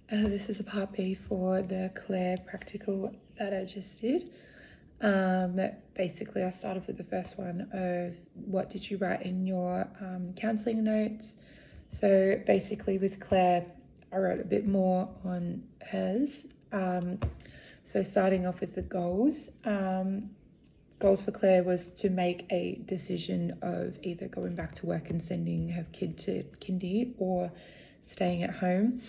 This is a part B for the Claire practical that I just did. Basically, I started with the first one of what did you write in your counselling notes. So basically with Claire, I wrote a bit more on hers. So starting off with the goals. Goals for Claire was to make a decision of either going back to work and sending her kid to kindy or staying at home.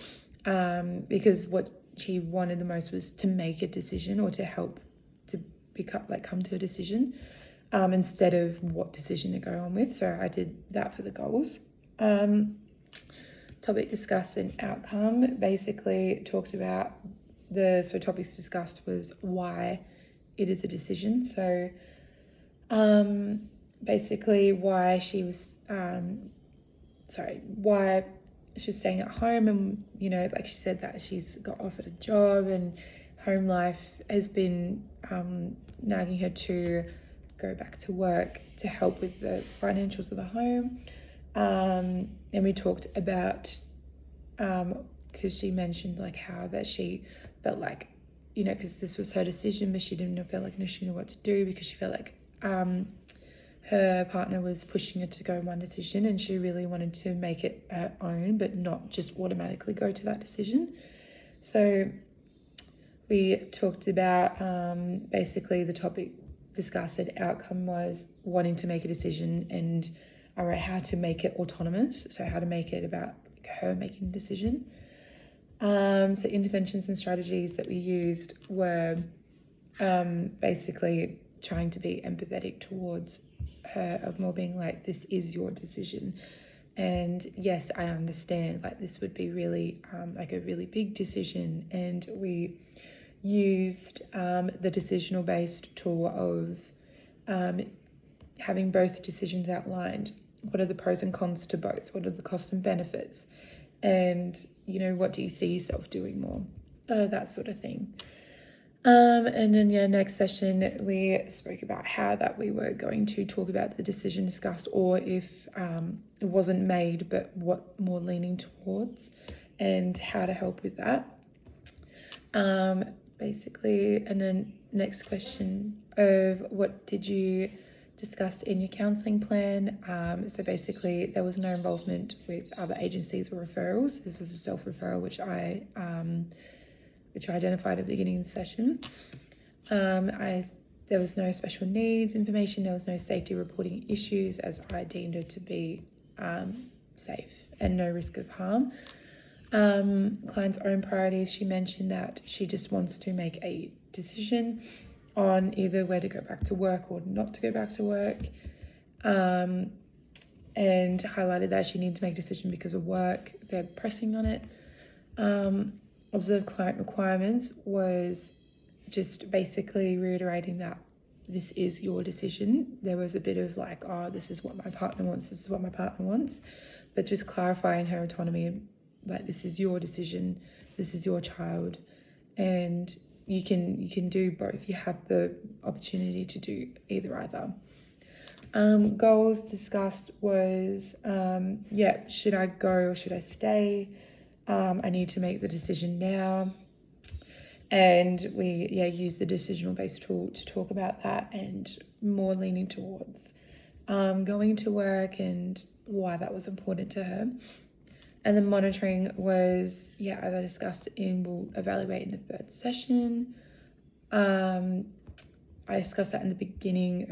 Because what she wanted the most was to make a decision or to help to come to a decision instead of what decision to go on with. So I did that for the goals. Topic discussed and outcome basically talked about topics discussed was why it is a decision. So basically why she was why she's staying at home, and like she said that she's got offered a job and home life has been nagging her to go back to work to help with the financials of the home. And we talked about because she mentioned like how that she felt like because this was her decision, but she didn't feel like she knew what to do because she felt like her partner was pushing her to go in one decision, and she really wanted to make it her own, but not just automatically go to that decision. So we talked about basically the topic discussed and outcome was wanting to make a decision, and I wrote how to make it autonomous, so how to make it about her making a decision. So interventions and strategies that we used were basically trying to be empathetic towards her, of more being like, this is your decision, and yes, I understand, like this would be really like a really big decision. And we used the decisional based tool of having both decisions outlined. What are the pros and cons to both? What are the costs and benefits? And what do you see yourself doing more? That sort of thing. And then next session we spoke about how that we were going to talk about the decision discussed, or if it wasn't made, but what more leaning towards, and how to help with that. Basically, and then next question of what did you discuss in your counselling plan. So basically there was no involvement with other agencies or referrals. This was a self-referral which I identified at the beginning of the session. There was no special needs information, there was no safety reporting issues, as I deemed her to be safe and no risk of harm. Client's own priorities, she mentioned that she just wants to make a decision on either where to go back to work or not to go back to work, and highlighted that she needed to make a decision because of work. They're pressing on it. Observed client requirements was just basically reiterating that this is your decision. There was a bit of like, oh, this is what my partner wants, this is what my partner wants, but just clarifying her autonomy, like this is your decision, this is your child, and you can do both. You have the opportunity to do either. Goals discussed was, should I go or should I stay? I need to make the decision now. And we use the decisional based tool to talk about that, and more leaning towards going to work and why that was important to her. And the monitoring was, as I discussed, we'll evaluate in the third session. I discussed that in the beginning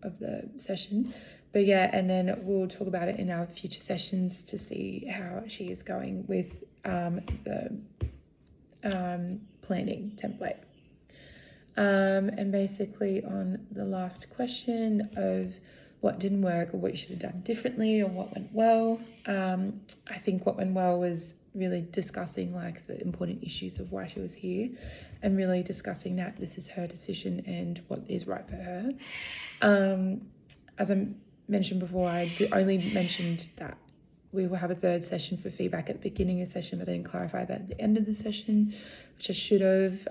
of the session, but and then we'll talk about it in our future sessions to see how she is going with the planning template. And basically on the last question of what didn't work or what you should have done differently or what went well, I think what went well was really discussing like the important issues of why she was here, and really discussing that this is her decision and what is right for her. As I mentioned before, I only mentioned that we will have a third session for feedback at the beginning of the session, but I didn't clarify that at the end of the session, which I should have,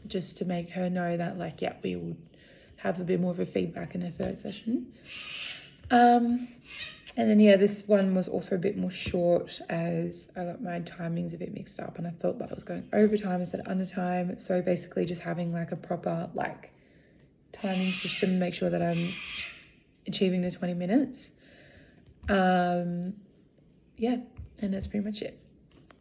just to make her know that we will have a bit more of a feedback in the third session. And then, yeah, this one was also a bit more short as I got my timings a bit mixed up and I thought that I was going overtime instead of undertime. So basically just having like a proper like timing system, make sure that I'm achieving the 20 minutes. Yeah, and that's pretty much it.